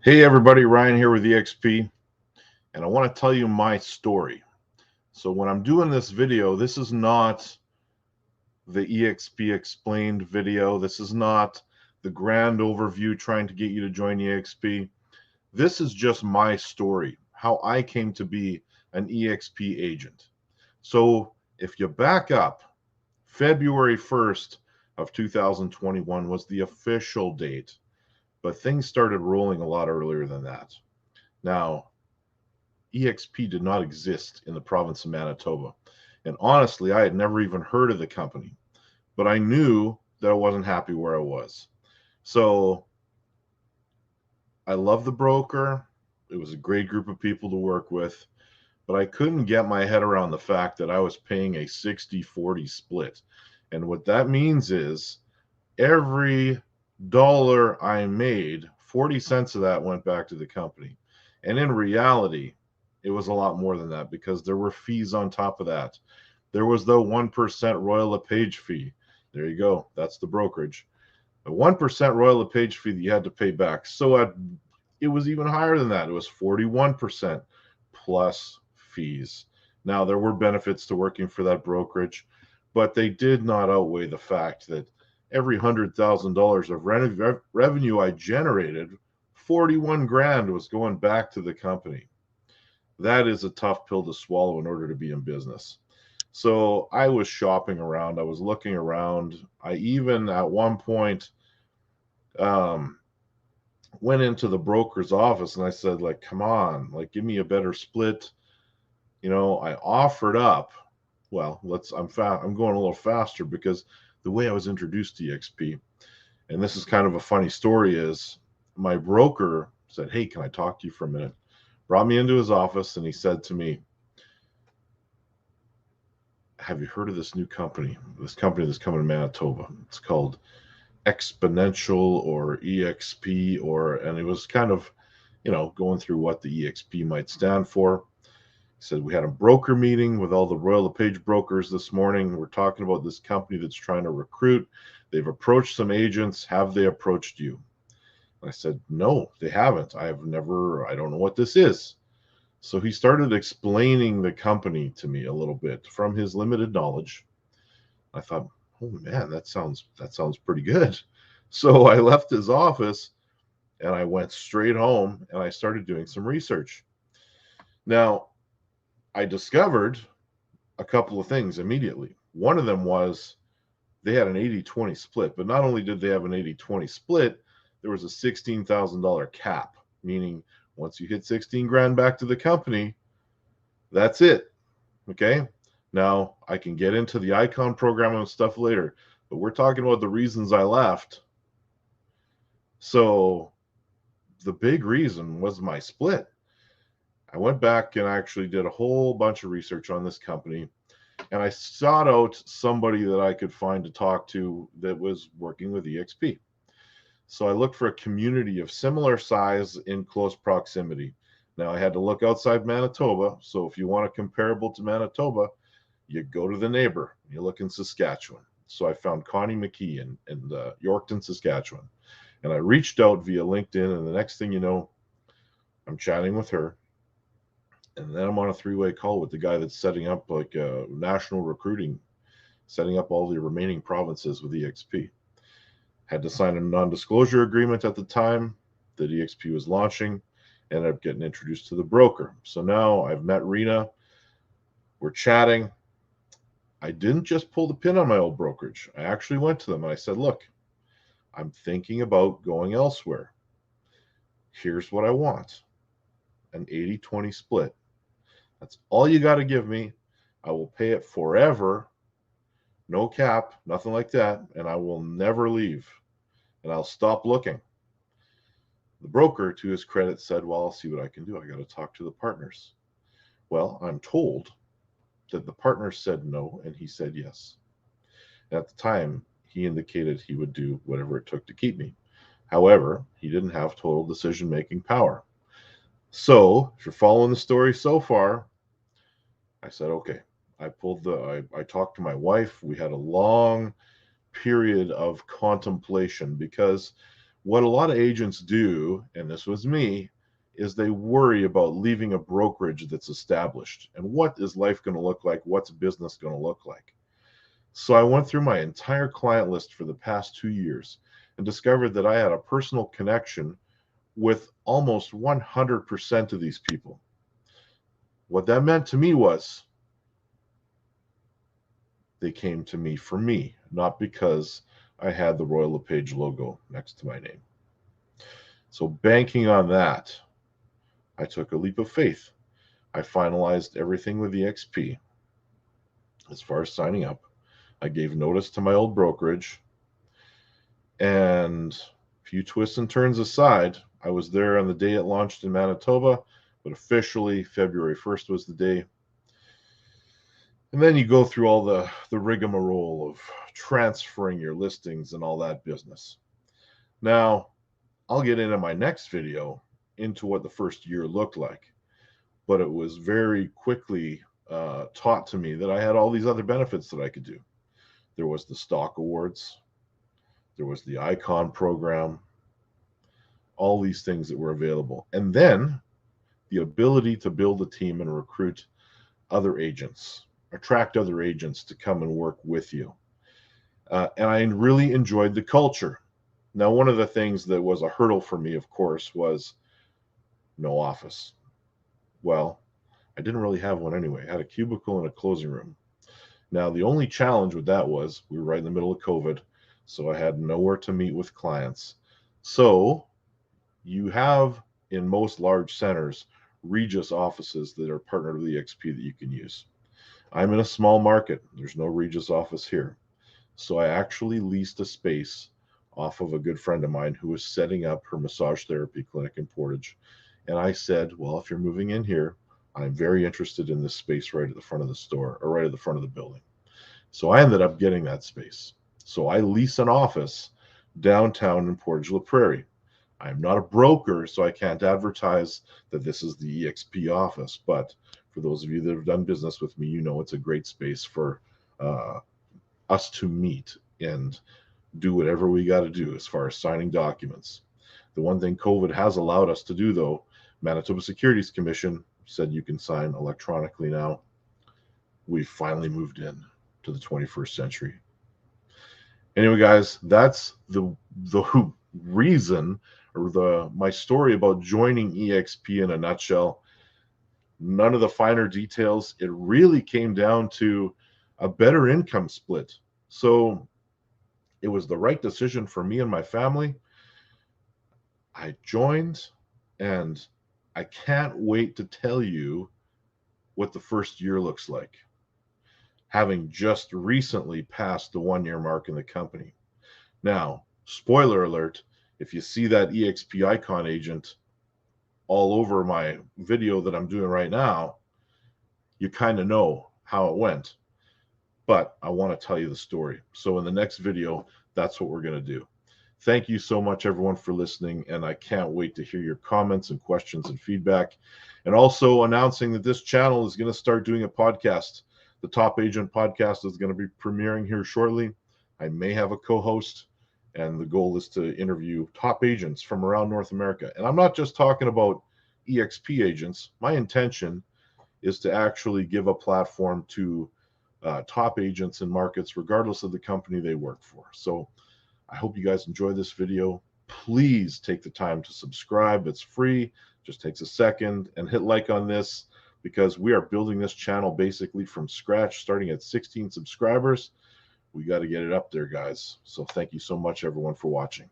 Hey everybody, Ryan here with eXp, and I want to tell you my story. So when I'm doing this video, this is not the eXp explained video. This is not the grand overview trying to get you to join eXp. This is just my story, how I came to be an eXp agent. So if you back up, February 1st of 2021 was the official date, but things started rolling a lot earlier than that. Now, eXp did not exist in the province of Manitoba. And honestly, I had never even heard of the company, but I knew that I wasn't happy where I was. So I love the broker. It was a great group of people to work with, but I couldn't get my head around the fact that I was paying a 60-40 split. And what that means is every dollar I made, 40 cents of that went back to the company. And in reality, it was a lot more than that because there were fees on top of that. There was the 1% Royal LePage fee. There you go. That's the brokerage. A 1% Royal LePage fee that you had to pay back. So it was even higher than that. It was 41% plus fees. Now, there were benefits to working for that brokerage, but they did not outweigh the fact that every $100,000 of revenue I generated, 41 grand was going back to the company. That is a tough pill to swallow in order to be in business. So I was shopping around. I was looking around. I even at one point um, went into the broker's office and I said, like, come on, like, give me a better split. I offered up. Well, I'm going a little faster because the way I was introduced to eXp, and this is kind of a funny story, is my broker said, hey, can I talk to you for a minute? Brought me into his office and he said to me, have you heard of this new company? This company that's coming to Manitoba. It's called Exponential or EXP, and it was kind of, going through what the EXP might stand for. He said, we had a broker meeting with all the Royal LePage brokers this morning. We're talking about this company that's trying to recruit. They've approached some agents. Have they approached you? I said, no, they haven't. I don't know what this is. So he started explaining the company to me a little bit from his limited knowledge. I thought, oh man, that sounds pretty good. So I left his office and I went straight home and I started doing some research. Now, I discovered a couple of things immediately. One of them was they had an 80-20 split, but not only did they have an 80-20 split, there was a $16,000 cap, meaning once you hit 16 grand back to the company, that's it. Okay. Now I can get into the icon program and stuff later, but we're talking about the reasons I left. So the big reason was my split. I went back and actually did a whole bunch of research on this company, and I sought out somebody that I could find to talk to that was working with eXp. So I looked for a community of similar size in close proximity. Now I had to look outside Manitoba. So if you want a comparable to Manitoba, you go to the neighbor. You look in Saskatchewan. So I found Connie McKee in Yorkton, Saskatchewan. And I reached out via LinkedIn. And the next thing you know, I'm chatting with her. And then I'm on a three-way call with the guy that's setting up like national recruiting, setting up all the remaining provinces with eXp. Had to sign a non-disclosure agreement at the time that eXp was launching. Ended up getting introduced to the broker. So now I've met Rena. We're chatting. I didn't just pull the pin on my old brokerage. I actually went to them and I said, look, I'm thinking about going elsewhere. Here's what I want: an 80-20 split. That's all you got to give me. I will pay it forever. No cap, nothing like that. And I will never leave. And I'll stop looking. The broker, to his credit, said, well, I'll see what I can do. I got to talk to the partners. Well, I'm told that the partners said no and he said yes. At the time, he indicated he would do whatever it took to keep me. However, he didn't have total decision-making power. So, if you're following the story so far, I said, okay. I talked to my wife. We had a long period of contemplation because What a lot of agents do, and this was me, is they worry about leaving a brokerage that's established. And what is life going to look like? What's business going to look like? So I went through my entire client list for the past 2 years and discovered that I had a personal connection with almost 100% of these people. What that meant to me was they came to me for me, not because I had the Royal LePage logo next to my name. So banking on that, I took a leap of faith. I finalized everything with eXp as far as signing up. I gave notice to my old brokerage, and a few twists and turns aside, I was there on the day it launched in Manitoba, but officially February 1st was the day. And then you go through all the rigmarole of transferring your listings and all that business. Now, I'll get into my next video into what the first year looked like, but it was very quickly taught to me that I had all these other benefits that I could do. There was the stock awards, there was the icon program, all these things that were available. And then the ability to build a team and recruit other agents, attract other agents to come and work with you. And I really enjoyed the culture. Now, one of the things that was a hurdle for me, of course, was no office. Well, I didn't really have one anyway. I had a cubicle and a closing room. Now, the only challenge with that was we were right in the middle of COVID, so I had nowhere to meet with clients. So you have, in most large centers, Regus offices that are partnered with eXp that you can use. I'm in a small market. There's no Regus office here. So I actually leased a space off of a good friend of mine who was setting up her massage therapy clinic in Portage. And I said, well, if you're moving in here, I'm very interested in this space right at the front of the store, or right at the front of the building. So I ended up getting that space. So I lease an office downtown in Portage La Prairie. I'm not a broker, so I can't advertise that this is the eXp office. But for those of you that have done business with me, you know it's a great space for us to meet and do whatever we got to do as far as signing documents. The one thing COVID has allowed us to do, though, Manitoba Securities Commission said you can sign electronically now. We've finally moved in to the 21st century. Anyway, guys, that's the reason, or my story about joining eXp in a nutshell. None of the finer details. It really came down to a better income split. So it was the right decision for me and my family. I joined, and I can't wait to tell you what the first year looks like, having just recently passed the 1-year mark in the company. Now, spoiler alert, if you see that eXp icon agent all over my video that I'm doing right now, you kind of know how it went. But I want to tell you the story. So in the next video, that's what we're going to do. Thank you so much, everyone, for listening, and I can't wait to hear your comments and questions and feedback. And also announcing that this channel is going to start doing a podcast. The Top Agent podcast is going to be premiering here shortly. I may have a co-host, and the goal is to interview top agents from around North America. And I'm not just talking about eXp agents. My intention is to actually give a platform to top agents in markets, regardless of the company they work for. So I hope you guys enjoy this video. Please take the time to subscribe. It's free, just takes a second, and hit like on this, because we are building this channel basically from scratch, starting at 16 subscribers. We got to get it up there, guys. So thank you so much, everyone, for watching.